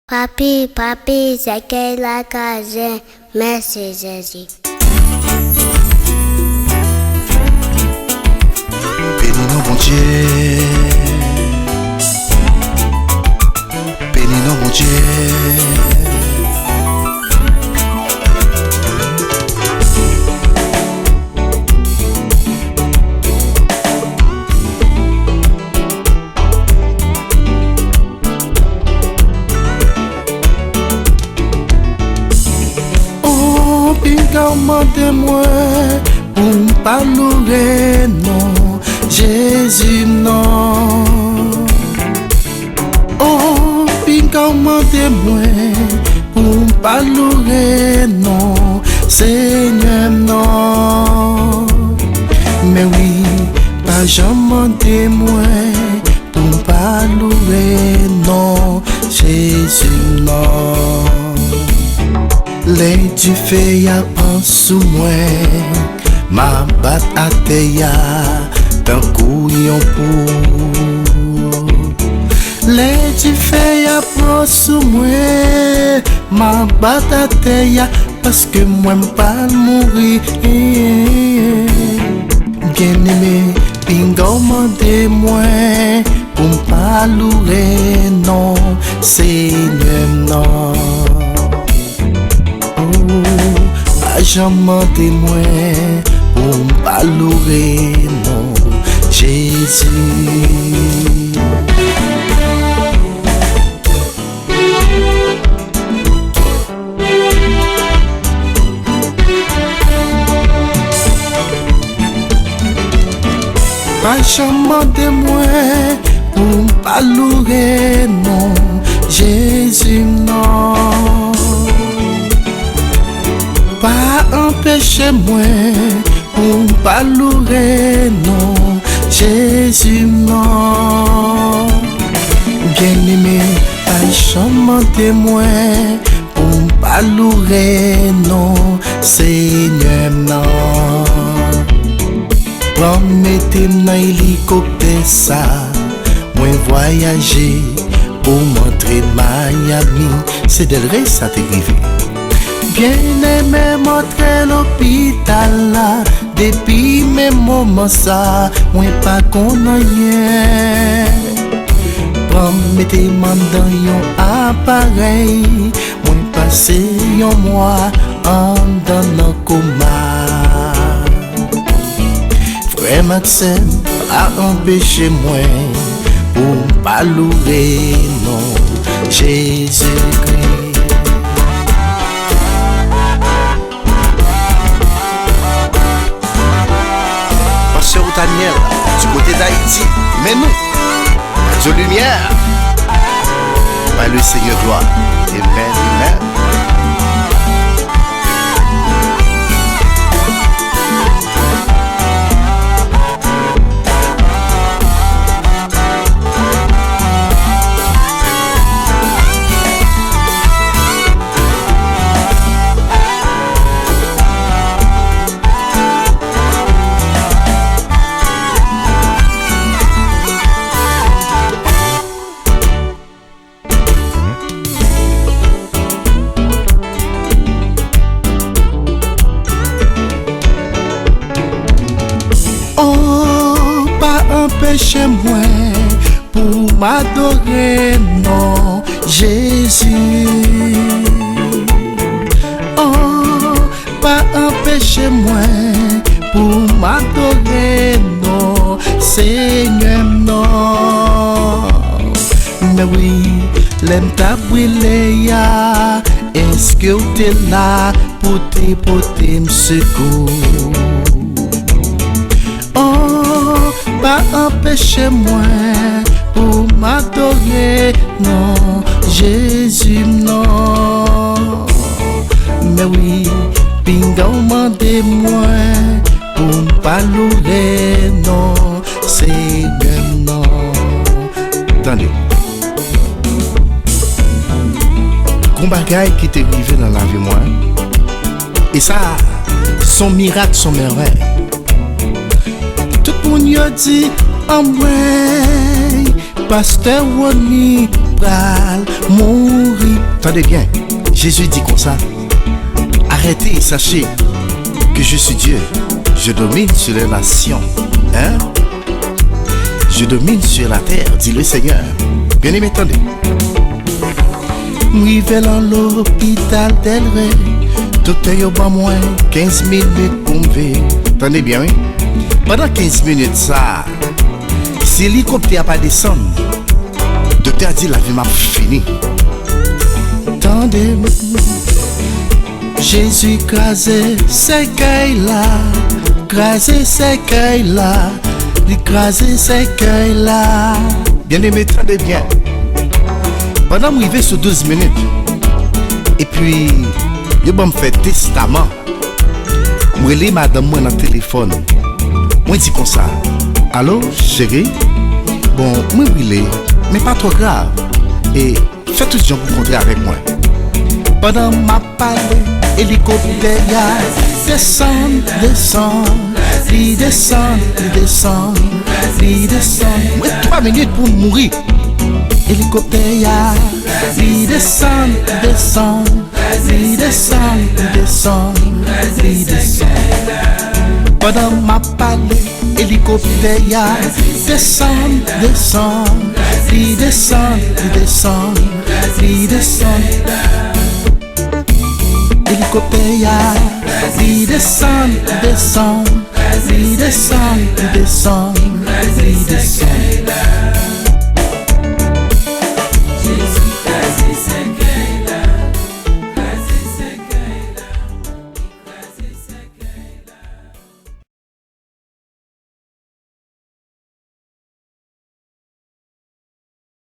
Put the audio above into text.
Papi, papi, c'est que la case, merci Jésus. Bénis-nous, mon Dieu. Bénis-nous, mon Dieu. Demandez-moi pour pas louer, non, Jésus, non. Oh, puis commandez-moi pour pas louer, non, Seigneur, non. Mais oui, pas jamais moi pour pas louer, non, Jésus, non. Les du fais y'a pas sous moi, ma batte à terre d'un couillon pour. Les du fais y'a pas sous moi, ma batte à terre parce que moi m'pas mourir. Bien aimé, pingo demandez-moi pour pas louer, non, Seigneur, non. Jamais témoin pour pas louer, non, Jésus. Pas jamais témoin pour pas louer, non, Jésus, non. Pas empêcher moi pour pas louer, non, Jésus, non. Bien aimé, pas chanter moi pour pas louer, non, Seigneur, non. Promettez-moi hélicoptère ça, moi voyager pour montrer Miami, c'est de vrai ça t'est arrivé. Bien aimé montrer l'hôpital là, depuis mes moments ça, moi pas qu'on rien. Promettez-moi dans yon appareil, moi passer yon mois en dans le coma. Frère Maxime a empêché moi pour pas louer, non, Jésus-Christ. Daniel, du côté d'Haïti, mais nous, de lumière, par le Seigneur gloire, amen, amen. Oh, pas empêchez-moi pour m'adorer, non, Jésus. Oh, pas empêchez-moi pour m'adorer, non, Seigneur, non. Mais oui, l'aime t'a brûlé, est-ce que t'es là pour t'éporter me secours? Oh, pas empêchez-moi pour m'adorer, non, Jésus, non. Mais oui, pinga demandez-moi pour pas louer, non, Seigneur, non. Attendez. Qu'on bagaille qui t'est arrivé dans la vie, moi. Et ça, son miracle, son merveille. Tout le monde a dit, ah ouais, Pasteur Woni, pral mourir. Attendez bien, Jésus dit comme ça. Arrêtez et sachez que je suis Dieu. Je domine sur les nations. Hein? Je domine sur la terre, dit le Seigneur. Bien aimé, attendez. M'rive dans l'hôpital d'Elrey. Docteur yo ba moins 15 minutes pour me. Attendez bien, oui? Pendant 15 minutes, ça, si l'hélicoptère n'a pas descendu, docteur dit la vie m'a fini. Attendez-moi. Jésus crasé ces cailles-là, crasé ces cailles-là, crasé ces cailles-là. Bien aimé, attendez bien. Pendant que je suis sur 12 minutes, et puis, je vais me faire testament. Je vais madame dans le téléphone. Je dis comme ça. Allô, chérie? Bon, je vais brûler, mais pas trop grave. Et faites tout le temps pour contrer avec moi. Pendant ma parole, hélicoptère descend, descend, il descend, il descend, il descend. Moi, 3 minutes pour mourir. Hélicoptère, il descend, descend, il descend, il descend, il descend. Pendant ma parole, hélicoptère descend, descend, il descend, il descend, il descend. Hélicoptère, il descend, descend, il descend, il descend, il descend.